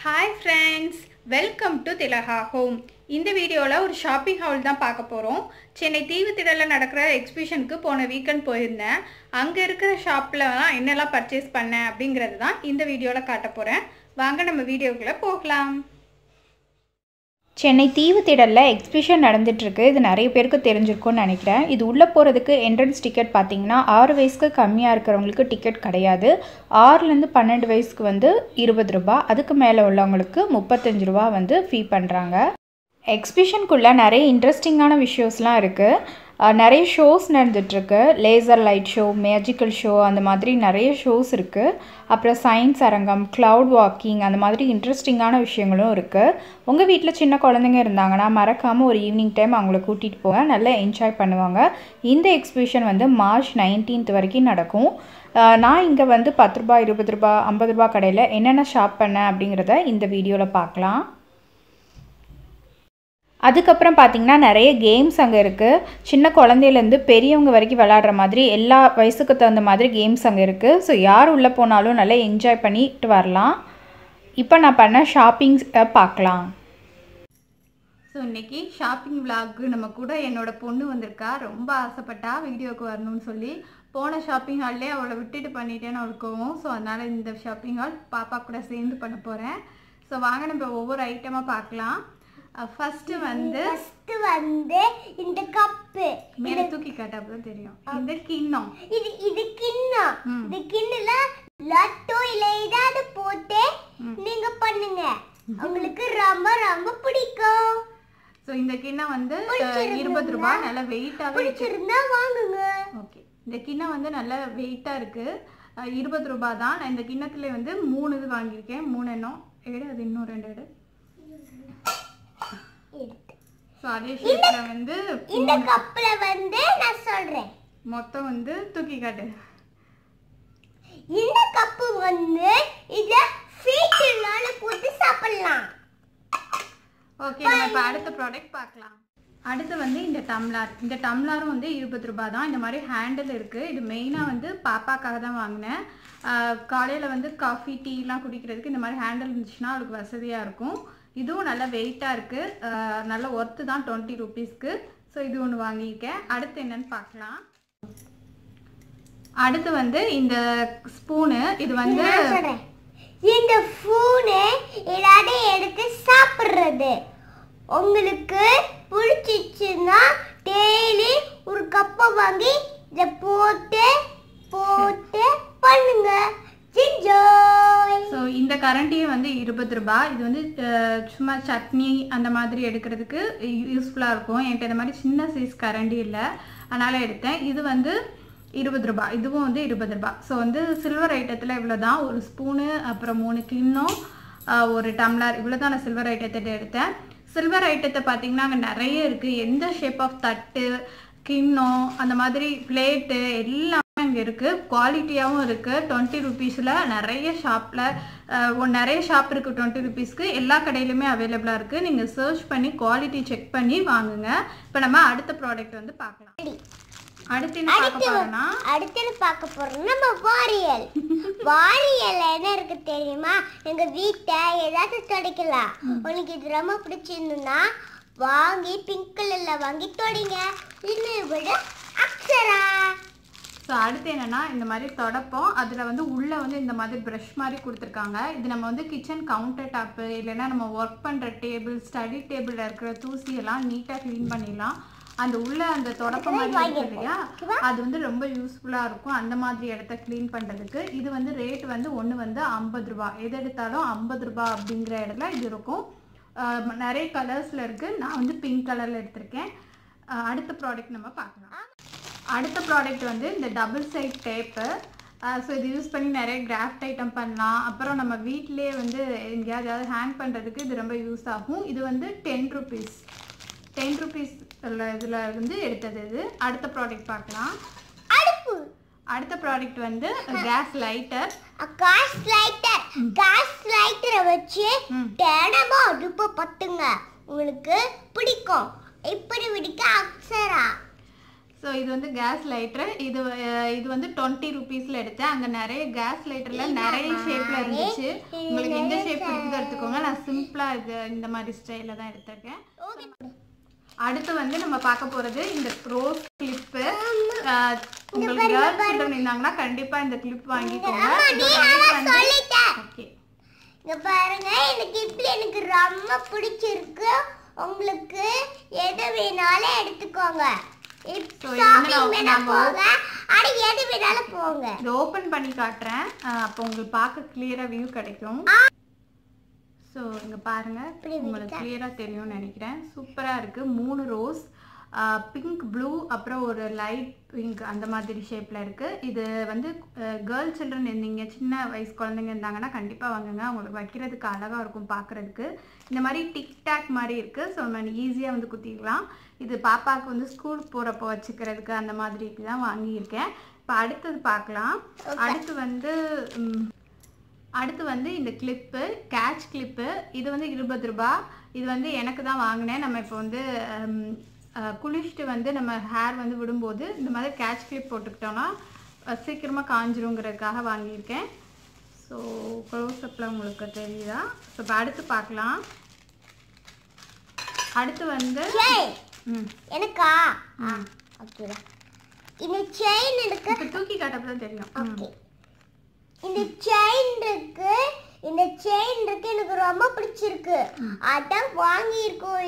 Hi friends, welcome to Tilaha Home. இந்த வீடியோல ஒரு ஷாப்பிங் ஹால் தான் பார்க்க போறோம். சென்னை தீவுத்திடல்ல நடக்கிற எக்ஸிபிஷனுக்கு போன வீக்கெண்ட் போயிருந்தேன். அங்க இருக்கிற ஷாப்ல என்னெல்லாம் பர்ச்சேஸ் பண்ணேன் அப்படிங்கறது தான் இந்த வீடியோல காட்ட போறேன். வாங்க நம்ம வீடியோக்குள்ள போகலாம். சென்னை தீவுத்திடல்ல எக்ஸிபிஷன் நடந்துட்டுருக்கு. இது நிறைய பேருக்கு தெரிஞ்சிருக்கும்னு நினைக்கிறேன். இது உள்ளே போகிறதுக்கு என்ட்ரன்ஸ் டிக்கெட் பார்த்தீங்கன்னா 6 வயசுக்கு கம்மியாக இருக்கிறவங்களுக்கு டிக்கெட் கிடையாது. 6லேருந்து 12 வயசுக்கு வந்து 20 ரூபா, அதுக்கு மேலே உள்ளவங்களுக்கு 35 ரூபா வந்து ஃபீ பண்ணுறாங்க. எக்ஸிபிஷனுக்குள்ளே நிறைய இன்ட்ரெஸ்டிங்கான விஷயம்ஸ்லாம் இருக்குது. நிறைய ஷோஸ் நடந்துகிட்ருக்கு. Laser light show, magical show, அந்த மாதிரி நிறைய ஷோஸ் இருக்குது. அப்புறம் சயின்ஸ் அரங்கம், க்ளவுட் வாக்கிங், அந்த மாதிரி இன்ட்ரெஸ்டிங்கான விஷயங்களும் இருக்குது. உங்கள் வீட்டில் சின்ன குழந்தைங்க இருந்தாங்கன்னா மறக்காமல் ஒரு ஈவினிங் டைம் அவங்கள கூட்டிகிட்டு போங்க, நல்லா என்ஜாய் பண்ணுவாங்க. இந்த எக்ஸிபிஷன் வந்து மார்ச் 19 வரைக்கும் நடக்கும். நான் இங்கே வந்து 10 ரூபா, 20 ரூபா, 50 ரூபா கடையில் என்னென்ன ஷாப் பண்ணேன் அப்படிங்கிறத இந்த வீடியோவில் பார்க்கலாம். அதுக்கப்புறம் பார்த்திங்கன்னா நிறைய கேம்ஸ் அங்கே இருக்குது. சின்ன குழந்தையிலேருந்து பெரியவங்க வரைக்கும் விளையாடுற மாதிரி எல்லா வயசுக்கு தகுந்த மாதிரி கேம்ஸ் அங்கே இருக்குது. ஸோ யார் உள்ளே போனாலும் நல்லா என்ஜாய் பண்ணிட்டு வரலாம். இப்போ நான் பண்ண ஷாப்பிங்ஸை பார்க்கலாம். ஸோ இன்றைக்கி ஷாப்பிங் விளாக்கு நம்ம கூட என்னோடய பொண்ணு வந்திருக்கா. ரொம்ப ஆசைப்பட்டா வீடியோவுக்கு வரணும்னு சொல்லி. போன ஷாப்பிங் ஹால்லே அவளை விட்டுட்டு பண்ணிட்டேன்னு அவளுக்கும். ஸோ அதனால் இந்த ஷாப்பிங் ஹால் பாப்பா கூட சேர்ந்து பண்ண போகிறேன். ஸோ வாங்க நம்ம ஒவ்வொரு ஐட்டமாக பார்க்கலாம். ஃபர்ஸ்ட் வந்து இந்த கப்பு மேல தூக்கி காட்டப்பதான் தெரியும். இந்த கிண்ணம், இது கிண்ணம். இந்த கிண்ணல லட்டு இல்ல ஏதாவது போட்டு நீங்க பண்ணுங்க, உங்களுக்கு ரொம்ப ரொம்ப பிடிக்கும். சோ இந்த கிண்ணம் வந்து 20 ரூபாய், நல்ல வெயிட்டாவே பிடிச்சிருந்தா வாங்குங்க. ஓகே, இந்த கிண்ணம் வந்து நல்ல வெயிட்டா இருக்கு. 20 ரூபாய் தான். நான் இந்த கிண்ணத்துல வந்து 3 இது வாங்கியிருக்கேன். 3 எண்ணம் எடு, அது இன்னும் 2 எடு. அதே ஷேப்ல வந்து இந்த கப்ல வந்து நான் சொல்றேன், மொத்தம் வந்து தூக்கி காட்டு. இந்த கப்பு வந்து இத ஃபீட்னால போட்டு சாப்பிடலாம். ஓகே, நம்ம இப்ப அடுத்த ப்ராடக்ட் பார்க்கலாம். அடுத்து வந்து இந்த டம்ளர். இந்த டம்ளரும் வந்து 20 ரூபாய் தான். இந்த மாதிரி ஹேண்டில் இருக்கு. இது மெயினா வந்து பாப்பாக்காக தான் வாங்கினேன். காலையில வந்து காஃபி டீலாம் குடிக்கிறதுக்கு இந்த மாதிரி ஹேண்டில் இருந்துச்சுன்னா அவளுக்கு வசதியா இருக்கும். இதுவும் நல்ல வெயிட்டாக இருக்குது, நல்ல ஒர்த்து தான் 20 ரூபீஸ்க்கு. ஸோ இது ஒன்று வாங்கியிருக்கேன். அடுத்து என்னன்னு பார்க்கலாம். அடுத்து வந்து இந்த ஸ்பூனு. இது வந்து இந்த ஸ்பூனு ஏதாவது எடுத்து சாப்பிட்றது. உங்களுக்கு பிடிச்சிச்சுன்னா டெய்லி ஒரு கப்பை வாங்கி இதை போட்டு போட்டு பண்ணுங்க. ஸோ இந்த கரண்டியே வந்து 20 ரூபாய். இது வந்து சும்மா சட்னி அந்த மாதிரி எடுக்கிறதுக்கு யூஸ்ஃபுல்லாக இருக்கும். என்கிட்ட இந்த மாதிரி சின்ன சைஸ் கரண்டி இல்லை, அதனால் எடுத்தேன். இது வந்து 20 ரூபாய். இதுவும் வந்து 20 ரூபாய். ஸோ வந்து சில்வர் ஐட்டத்தில் இவ்வளோ தான். ஒரு ஸ்பூனு, அப்புறம் 3 கிண்ணம், ஒரு டம்ளர், இவ்வளோ தான் நான் சில்வர் ஐட்டத்தை எடுத்தேன். சில்வர் ஐட்டத்தை பார்த்தீங்கன்னா அங்கே நிறைய இருக்குது. எந்த ஷேப் ஆஃப் தட்டு, கிண்ணம், அந்த மாதிரி பிளேட்டு எல்லாம் அங்கே இருக்குது. குவாலிட்டியாகவும் இருக்குது. 20 ரூபீஸில் நிறைய ஷாப்பில் நிறைய ஷாப் இருக்குது. 20 ரூபீஸ்க்கு எல்லா கடையிலுமே அவைலபிளாக இருக்குது. நீங்கள் சர்ச் பண்ணி குவாலிட்டி செக் பண்ணி வாங்குங்க. இப்போ நம்ம அடுத்த ப்ராடக்ட் வந்து பார்க்கலாம். அடுத்து என்ன பார்க்க போறோம்னா, அடுத்து பார்க்க போறோம் நம்ம வாரியல். வாரியல் என்ன இருக்கு தெரியுமா? எங்க வீட்டை ஏதாவது துடைக்கலாம். உங்களுக்கு இது ரொம்ப பிடிச்சிருந்தா வாங்கி பிங்க் கலர்ல வாங்கி தொடங்க. இன்னும் விட அக்ஷரா. ஸோ அடுத்து என்னென்னா, இந்த மாதிரி தொடப்போம். அதில் வந்து உள்ளே வந்து இந்த மாதிரி ப்ரஷ் மாதிரி கொடுத்துருக்காங்க. இது நம்ம வந்து கிச்சன் கவுண்டர் டாப்பு, இல்லைன்னா நம்ம ஒர்க் பண்ணுற டேபிள், ஸ்டடி டேபிளில் இருக்கிற தூசியெல்லாம் நீட்டாக க்ளீன் பண்ணிடலாம். அந்த உள்ள அந்த தொடப்ப மாதிரி இருக்கு இல்லையா, அது வந்து ரொம்ப யூஸ்ஃபுல்லாக இருக்கும் அந்த மாதிரி இடத்த க்ளீன் பண்ணுறதுக்கு. இது வந்து ரேட் வந்து ஒன்று வந்து 50 ரூபா. எது எடுத்தாலும் 50 ரூபா அப்படிங்கிற இடத்துல இது இருக்கும். நிறைய கலர்ஸில் இருக்குது. நான் வந்து பிங்க் கலரில் எடுத்திருக்கேன். அடுத்த ப்ராடக்ட் நம்ம பார்க்கலாம். அடுத்த ப்ராடக்ட் வந்து இந்த டபுள் சைட் டேப்பு. ஸோ இது யூஸ் பண்ணி நிறைய கிராஃப்ட் ஐட்டம் பண்ணலாம். அப்புறம் நம்ம வீட்டிலே வந்து எங்கேயாவது ஹேங் பண்ணுறதுக்கு இது ரொம்ப யூஸ் ஆகும். இது வந்து 10 ரூபீஸ். 10 ரூபீஸ் இதில் வந்து எடுத்தது இது. அடுத்த ப்ராடக்ட் பார்க்கலாம். அடுத்த ப்ராடக்ட் வந்து கேஸ் லைட்டர். கேஸ் லைட்டரை வச்சு தினமும் அடுப்பை பத்துங்க, உங்களுக்கு பிடிக்கும். இப்படி பிடிக்க அக்ஷரா. ஸோ இது வந்து கேஸ் லைட்டர். இது வந்து 20 ருபீஸில் எடுத்தேன். அங்கே நிறைய கேஸ் லைட்டரில் நிறைய ஷேப்பில் இருந்துச்சு. உங்களுக்கு எந்த ஷேப் பிடிக்குதோ எடுத்துக்கோங்க. நான் சிம்பிளாக இது இந்த மாதிரி ஸ்டைலில் தான் எடுத்திருக்கேன். அடுத்து வந்து நம்ம பார்க்க போகிறது இந்த ரோஸ் கிளிப்பு. உங்களுக்கு கேர்ள்ஸ் சில்ட்ரன் இருந்தாங்கன்னா கண்டிப்பாக இந்த கிளிப் வாங்கிக்கோங்க. ஓகே, இங்க பாருங்க, எனக்கு இப்படி எனக்கு ரொம்ப பிடிச்சிருக்கு. உங்களுக்கு எது வேணாலும் எடுத்துக்கோங்க. எது வேணாலும் போங்க. இது ஓபன் பண்ணி காட்டுறேன். அப்போ உங்களுக்கு பார்க்க கிளியரா வியூ கிடைக்கும். ஸோ இங்க பாருங்க, உங்களுக்கு கிளியரா தெரியும்னு நினைக்கிறேன். சூப்பரா இருக்கு. 3 ரோஸ், பிங்க், ப்ளூ, அப்புறம் ஒரு லைட் பிங்க் அந்த மாதிரி ஷேப்ல இருக்கு. இது வந்து கேர்ள் சில்ட்ரன் இருந்தீங்க, சின்ன வயசு குழந்தைங்க இருந்தாங்கன்னா கண்டிப்பா வாங்குங்க. உங்களுக்கு வைக்கிறதுக்கு அழகா இருக்கும் பார்க்கறதுக்கு. இந்த மாதிரி டிக் டாக் மாதிரி இருக்கு. ஸோ நம்ம ஈஸியா வந்து குத்திக்கலாம். இது பாப்பாவுக்கு வந்து ஸ்கூல் போறப்போ வச்சுக்கிறதுக்கு அந்த மாதிரி தான் வாங்கியிருக்கேன். இப்போ அடுத்தது பார்க்கலாம். அடுத்து வந்து இந்த கிளிப்பு, கேட்ச் கிளிப்பு. இது வந்து 20 ரூபாய். இது வந்து எனக்கு தான் வாங்கினேன். நம்ம இப்போ வந்து குளிச்சுட்டு வந்து நம்ம ஹேர் வந்து விடும்போது இந்த மாதிரி கேட்ச் கிளிப் போட்டுக்கிட்டோம்னா சீக்கிரமாக காஞ்சிருங்கிறதுக்காக வாங்கியிருக்கேன். ஸோ க்ளோஸ்அப்பில் உங்களுக்கு தெரியுதா? ஸோ இப்போ அடுத்து பார்க்கலாம். அடுத்து வந்து எனக்கா இந்த செயின் இருக்கு. இப்போ தூக்கி காட்டப்ப தான் தெரியும். இந்த செயின் இருக்கு. எனக்கு ரொம்ப பிடிச்சிருக்கு. அதான் வாங்கி இருக்கோம்.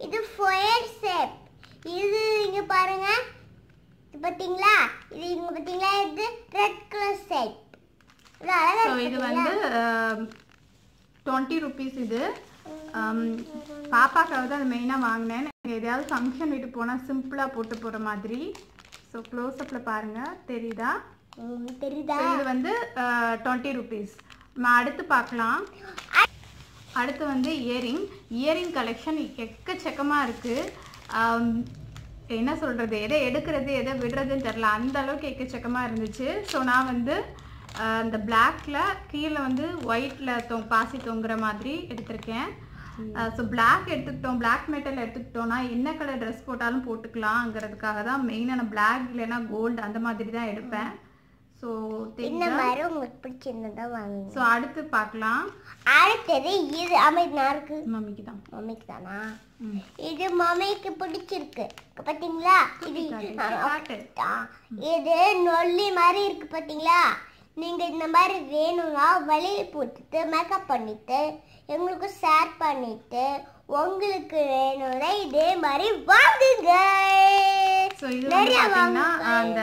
இது ஃபயர் ஷேப். இது இங்க பாருங்க, பாத்தீங்களா? இது ரெட் கலர் ஷேப். இது வந்து 20 ருபீஸ். இது பாப்பாக்காக தான் அது மெயினாக வாங்கினேன். எதையாவது ஃபங்க்ஷன் வீட்டு போனால் சிம்பிளாக போட்டு போகிற மாதிரி. ஸோ க்ளோஸ்அப்பில் பாருங்கள், தெரியுதா? இது வந்து 20 ருபீஸ். நம்ம அடுத்து பார்க்கலாம். அடுத்து வந்து இயரிங் கலெக்ஷன் எக்கச்சக்கமாக இருக்குது. என்ன சொல்கிறது, எதை எடுக்கிறது எதை விடுறதுன்னு தெரில, அந்த அளவுக்கு எக்கச்சக்கமாக இருந்துச்சு. ஸோ நான் வந்து அந்த பிளாக்ல கீழே வந்து ஒயிட்டில் பாசி தொங்குற மாதிரி எடுத்திருக்கேன். ஸோ பிளாக் எடுத்துக்கிட்டோம், பிளாக் மெட்டல் எடுத்துக்கிட்டோம்னா என்ன கலர் ட்ரெஸ் போட்டாலும் போட்டுக்கலாங்கிறதுக்காக தான் மெயினாக நான் பிளாக் இல்லைன்னா கோல்டு அந்த மாதிரி தான் எடுப்பேன். ஸோ உங்களுக்கு பிடிச்சிருந்தா வாங்குங்க. ஸோ அடுத்து பார்க்கலாம். அடுத்தது இது அம்மைக்கு மம்மிக்கு தான். மம்மிக்கு தானா? இது மம்மிக்கு பிடிச்சிருக்கு. பாத்தீங்களா? இது நொல்லி மாதிரி இருக்கு. பாத்தீங்களா? நீங்க இந்த மாதிரி வேணும்னா வெளியே போட்டுட்டு மேக்கப் பண்ணிட்டு எங்களுக்கு ஷேர் பண்ணிட்டு உங்களுக்கு வேணும்னா இதே மாதிரி வாங்குங்க. ஸோ இது பார்த்தீங்கன்னா அந்த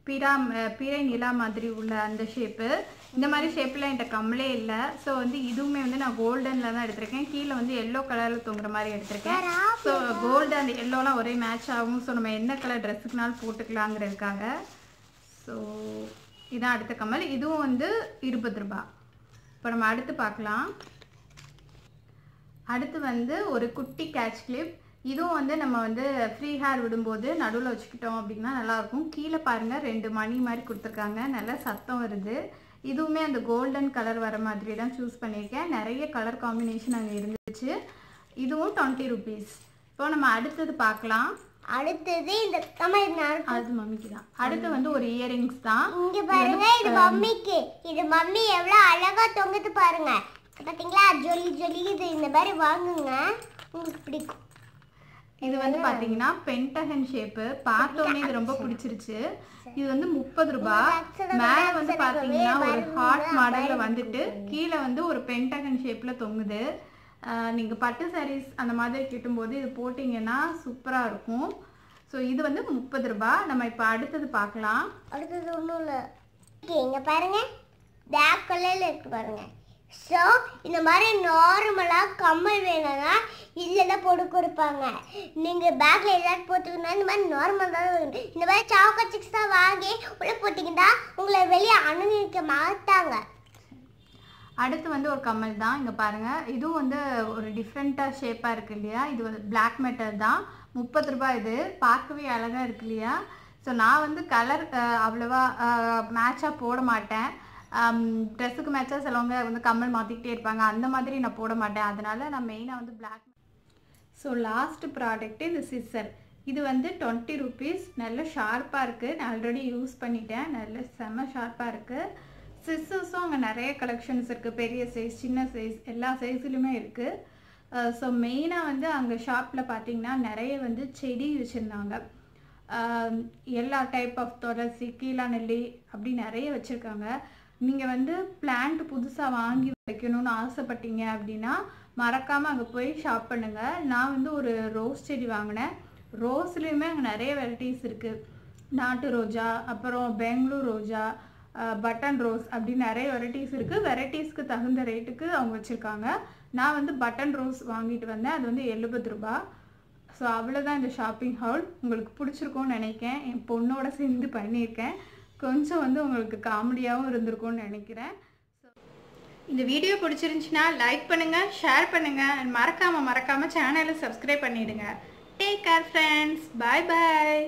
பீரை நிலா மாதிரி உள்ள அந்த ஷேப்பு. இந்த மாதிரி ஷேப்பில் என்கிட்ட கம்மலே இல்லை. ஸோ வந்து இதுவுமே வந்து நான் கோல்டனில் தான் எடுத்திருக்கேன். கீழே வந்து எல்லோ கலரில் தொங்குற மாதிரி எடுத்திருக்கேன். ஸோ கோல்டு அந்த எல்லோலாம் ஒரே மேட்ச் ஆகும். ஸோ நம்ம என்ன கலர் ட்ரெஸ்ஸுக்குனாலும் போட்டுக்கலாங்கிறதுக்காக. ஸோ இதான் அடுத்த கம்மல். இதுவும் வந்து 20 ரூபாய். இப்போ நம்ம அடுத்து பார்க்கலாம். அடுத்து வந்து ஒரு குட்டி கேட்ச் கிளிப். இதுவும் வந்து நம்ம வந்து ஃப்ரீ ஹேர் விடும்போது நடுவில் வச்சுக்கிட்டோம் அப்படின்னா நல்லாயிருக்கும். கீழே பாருங்கள் 2 மணி மாதிரி கொடுத்துருக்காங்க, நல்லா சத்தம் வருது. இதுவுமே அந்த கோல்டன் கலர் வர மாதிரி தான் சூஸ் பண்ணியிருக்கேன். நிறைய கலர் காம்பினேஷன் அங்கே இருந்துச்சு. இதுவும் 20 ருபீஸ். இப்போ நம்ம அடுத்தது பார்க்கலாம். அடுத்தது இந்த அது மம்மிக்கு தான். அடுத்து வந்து ஒரு இயரிங்ஸ் தான். இங்க பாருங்க, இது மம்மிக்கு. இது மம்மி எவ்வளவு அழகா தொங்குது பாருங்க. பாத்தீங்களா? ஜொலி ஜொலி. இது இந்த மாதிரி வாங்குங்க, உங்களுக்கு பிடிக்கும். இது வந்து பாத்தீங்கன்னா பென்டகன் ஷேப்பு. பார்த்தோன்னே இது ரொம்ப பிடிச்சிருச்சு. இது வந்து 30 ரூபாய். மேலே வந்து பாத்தீங்கன்னா ஒரு ஹார்ட் மாடல்ல வந்துட்டு கீழே வந்து ஒரு பென்டகன் ஷேப்ல தொங்குது. நீங்கள் பட்டு சாரீஸ் அந்த மாதிரி கிட்டும்போது இது போட்டிங்கன்னா சூப்பராக இருக்கும். ஸோ இது வந்து 30 ரூபாய். நம்ம இப்போ அடுத்தது பார்க்கலாம். அடுத்தது ஒன்றும் இல்லை, இங்கே பாருங்கள், பிளாக் கலரில் இருக்கு பாருங்கள். ஸோ இந்த மாதிரி நார்மலாக கம்மல் வேணும்னா இதில் தான் போட்டு கொடுப்பாங்க. நீங்கள் பேக்கில் ஏதாவது போட்டுக்கணும், இந்த மாதிரி நார்மல் தான் வேணும். இந்த மாதிரி சாக்கோ சிக்ஸ் தான் வாங்கி உள்ளே போட்டிங்கன்னா உங்களை வெளியே அனுமதிக்க மாட்டாங்க. அடுத்து வந்து ஒரு கம்மல் தான். இங்கே பாருங்கள், இதுவும் வந்து ஒரு டிஃப்ரெண்ட்டாக ஷேப்பாக இருக்குது இல்லையா? இது வந்து பிளாக் மெட்டல் தான். 30 ரூபாய். இது பார்க்கவே அழகாக இருக்கு இல்லையா? ஸோ நான் வந்து கலர் அவ்வளோவா மேட்சாக போட மாட்டேன். ட்ரெஸ்ஸுக்கு மேட்சாக சிலவங்க வந்து கம்மல் மாற்றிக்கிட்டே இருப்பாங்க, அந்த மாதிரி நான் போட மாட்டேன். அதனால் நான் மெயினாக வந்து பிளாக். ஸோ லாஸ்ட் ப்ராடக்ட்டு இந்த சிஸ்ஸர். இது வந்து 20 ருபீஸ். நல்ல ஷார்ப்பாக இருக்குது. நான் ஆல்ரெடி யூஸ் பண்ணிட்டேன். நல்ல செம்ம ஷார்ப்பாக இருக்குது. சிஸ்ஸஸும் அங்கே நிறைய கலெக்ஷன்ஸ் இருக்குது. பெரிய சைஸ், சின்ன சைஸ், எல்லா சைஸ்லையுமே இருக்குது. ஸோ மெயினாக வந்து அங்கே ஷாப்பில் பார்த்தீங்கன்னா நிறைய வந்து செடி வச்சுருந்தாங்க. எல்லா டைப் ஆஃப் துளசி, கீழாநெல்லி அப்படி நிறைய வச்சுருக்காங்க. நீங்கள் வந்து பிளான்ட் புதுசாக வாங்கி வைக்கணும்னு ஆசைப்பட்டீங்க அப்படின்னா மறக்காமல் அங்கே போய் ஷாப் பண்ணுங்கள். நான் வந்து ஒரு ரோஸ் செடி வாங்கினேன். ரோஸ்லேயுமே அங்கே நிறைய வெரைட்டிஸ் இருக்குது. நாட்டு ரோஜா, அப்புறம் பெங்களூர் ரோஜா, பட்டன் ரோஸ் அப்படி நிறைய வெரைட்டிஸ் இருக்குது. வெரைட்டிஸ்க்கு தகுந்த ரேட்டுக்கு அவங்க வச்சுருக்காங்க. நான் வந்து பட்டன் ரோஸ் வாங்கிட்டு வந்தேன். அது வந்து 70 ரூபா. ஸோ அவ்வளோதான் இந்த ஷாப்பிங் ஹால். உங்களுக்கு பிடிச்சிருக்கும்னு நினைக்கிறேன். என் பொண்ணோட சேர்ந்து பண்ணியிருக்கேன். கொஞ்சம் வந்து உங்களுக்கு காமெடியாகவும் இருந்திருக்கும்னு நினைக்கிறேன். இந்த வீடியோ பிடிச்சிருந்துச்சுன்னா லைக் பண்ணுங்கள், ஷேர் பண்ணுங்கள், மறக்காமல் சேனலை சப்ஸ்கிரைப் பண்ணிவிடுங்க. Take care friends. பாய் பாய்.